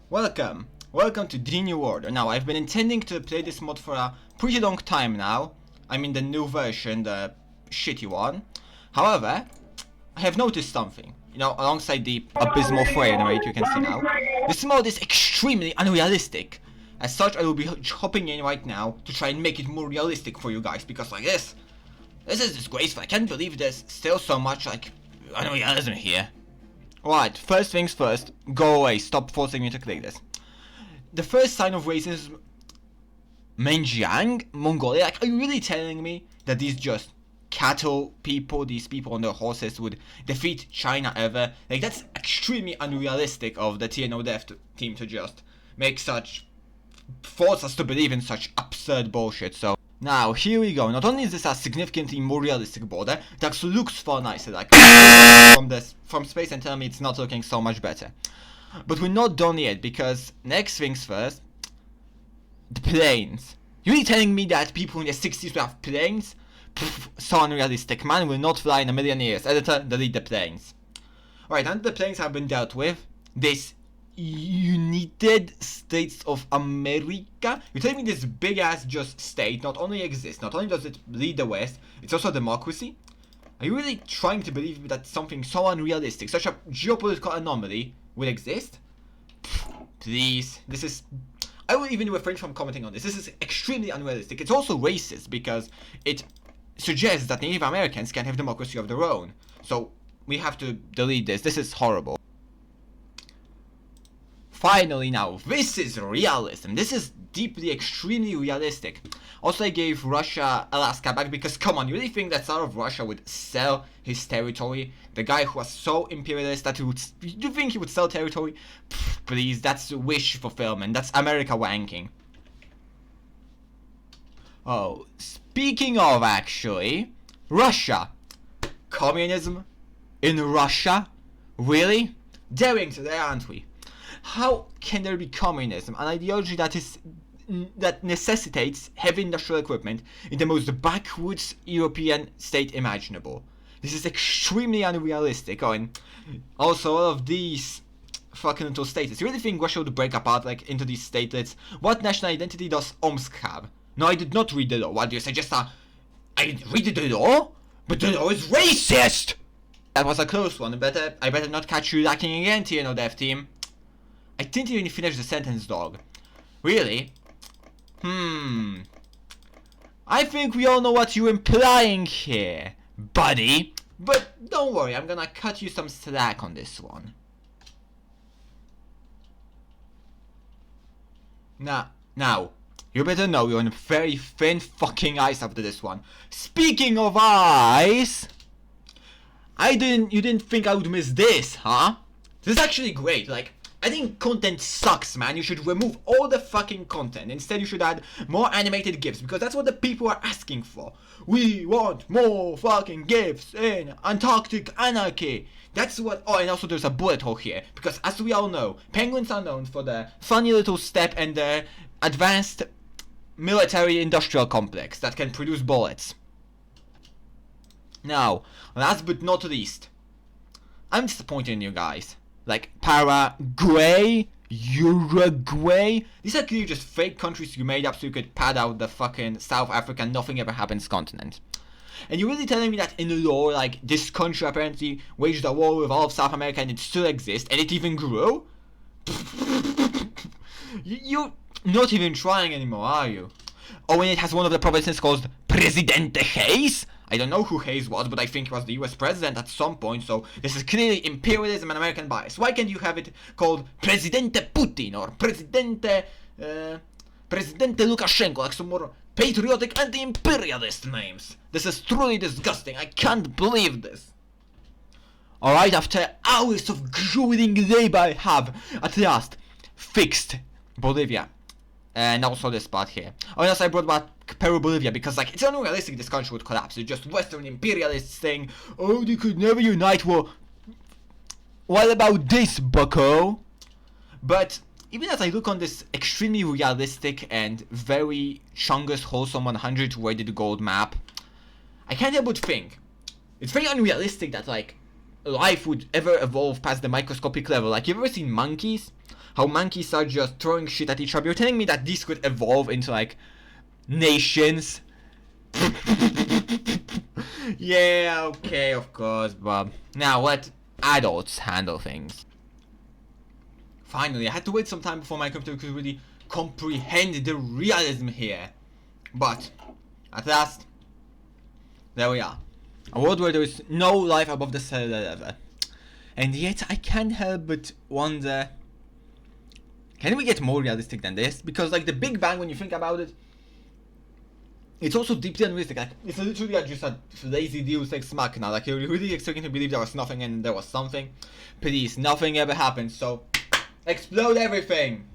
Welcome to the New Order. Now, I've been intending to play this mod for a pretty long time now. I mean the new version, the shitty one. However, I have noticed something. You know, alongside the abysmal frame rate you can see now, this mod is extremely unrealistic. As such, I will be hopping in right now to try and make it more realistic for you guys, because like this is disgraceful. I can't believe there's still so much like unrealism here. Right, first things first, go away, stop forcing me to click this. The first sign of racism, Menjiang, Mongolia, like, are you really telling me that these just cattle people, these people on their horses would defeat China ever? Like, that's extremely unrealistic of the TNO Dev team to just make such, force us to believe in such absurd bullshit, so. Now, here we go. Not only is this a significantly more realistic border, it actually looks far nicer, like, from space, and tell me it's not looking so much better. But we're not done yet, because next things first, the planes. You really telling me that people in the 60s will have planes? Pfft, so unrealistic. Man will not fly in a million years. Editor, delete the planes. Alright, now that the planes have been dealt with, this United States of America, you're telling me this big ass just state not only exists, not only does it lead the West, it's also a democracy? Are you really trying to believe that something so unrealistic, such a geopolitical anomaly, will exist? Please, this is... I will even refrain from commenting on this. This is extremely unrealistic. It's also racist because it suggests that Native Americans can have democracy of their own. So we have to delete this. This is horrible. Finally now, this is realism. This is deeply, extremely realistic. Also, I gave Russia Alaska back because, come on, you really think that Tsar of Russia would sell his territory? The guy who was so imperialist that he would... You think he would sell territory? Pfft, please, that's wish fulfillment. That's America wanking. Oh, speaking of, actually, Russia. Communism? In Russia? Really? Daring today, aren't we? How can there be communism, an ideology that necessitates heavy industrial equipment in the most backwoods European state imaginable? This is extremely unrealistic. Oh, and also all of these fucking little states. You really think Russia would break apart like into these statelets? What national identity does Omsk have? No, I did not read the law. What do you suggest? I didn't read the law? But the law is racist! That was a close one. I better not catch you lacking again, TNO Dev team. I didn't even finish the sentence, dog. Really? I think we all know what you're implying here, buddy. But don't worry, I'm gonna cut you some slack on this one. Now, you better know you're on very thin fucking ice after this one. Speaking of ice, you didn't think I would miss this, huh? This is actually great, like, I think content sucks, man. You should remove all the fucking content. Instead, you should add more animated GIFs, because that's what the people are asking for. We want more fucking GIFs in Antarctic Anarchy. That's what... Oh, and also there's a bullet hole here, because as we all know, penguins are known for their funny little step and their advanced military industrial complex that can produce bullets. Now, last but not least, I'm disappointed in you guys. Like Paraguay, Uruguay. These are clearly just fake countries you made up so you could pad out the fucking South Africa nothing ever happens continent. And you're really telling me that in law, like, this country apparently waged a war with all of South America and it still exists and it even grew? You're not even trying anymore, are you? Oh, and it has one of the provinces called Presidente Hayes? I don't know who Hayes was, but I think he was the US president at some point, so this is clearly imperialism and American bias. Why can't you have it called Presidente Putin or Presidente Lukashenko, like some more patriotic anti-imperialist names? This is truly disgusting. I can't believe this. Alright, after hours of grueling labor, I have at last fixed Bolivia. And also this part here. Oh yes, I brought back Peru, Bolivia, because like, it's unrealistic this country would collapse. It's just Western imperialists saying, oh, they could never unite. Well, what about this, bucko? But even as I look on this extremely realistic and very Chungus wholesome 100 weighted gold map, I can't help but think, it's very unrealistic that like, life would ever evolve past the microscopic level. Like, you ever seen monkeys? how monkeys are just throwing shit at each other. You're telling me that this could evolve into like nations? Yeah, okay, of course, but now let adults handle things. Finally, I had to wait some time before my computer could really comprehend the realism here. But at last, there we are. A world where there is no life above the cellular level. And yet I can't help but wonder, can we get more realistic than this? Because like the Big Bang, when you think about it, it's also deeply unrealistic. Like, it's literally just a lazy deus ex machina. Like, you're really expecting to believe there was nothing and there was something. Please, nothing ever happened, so explode everything!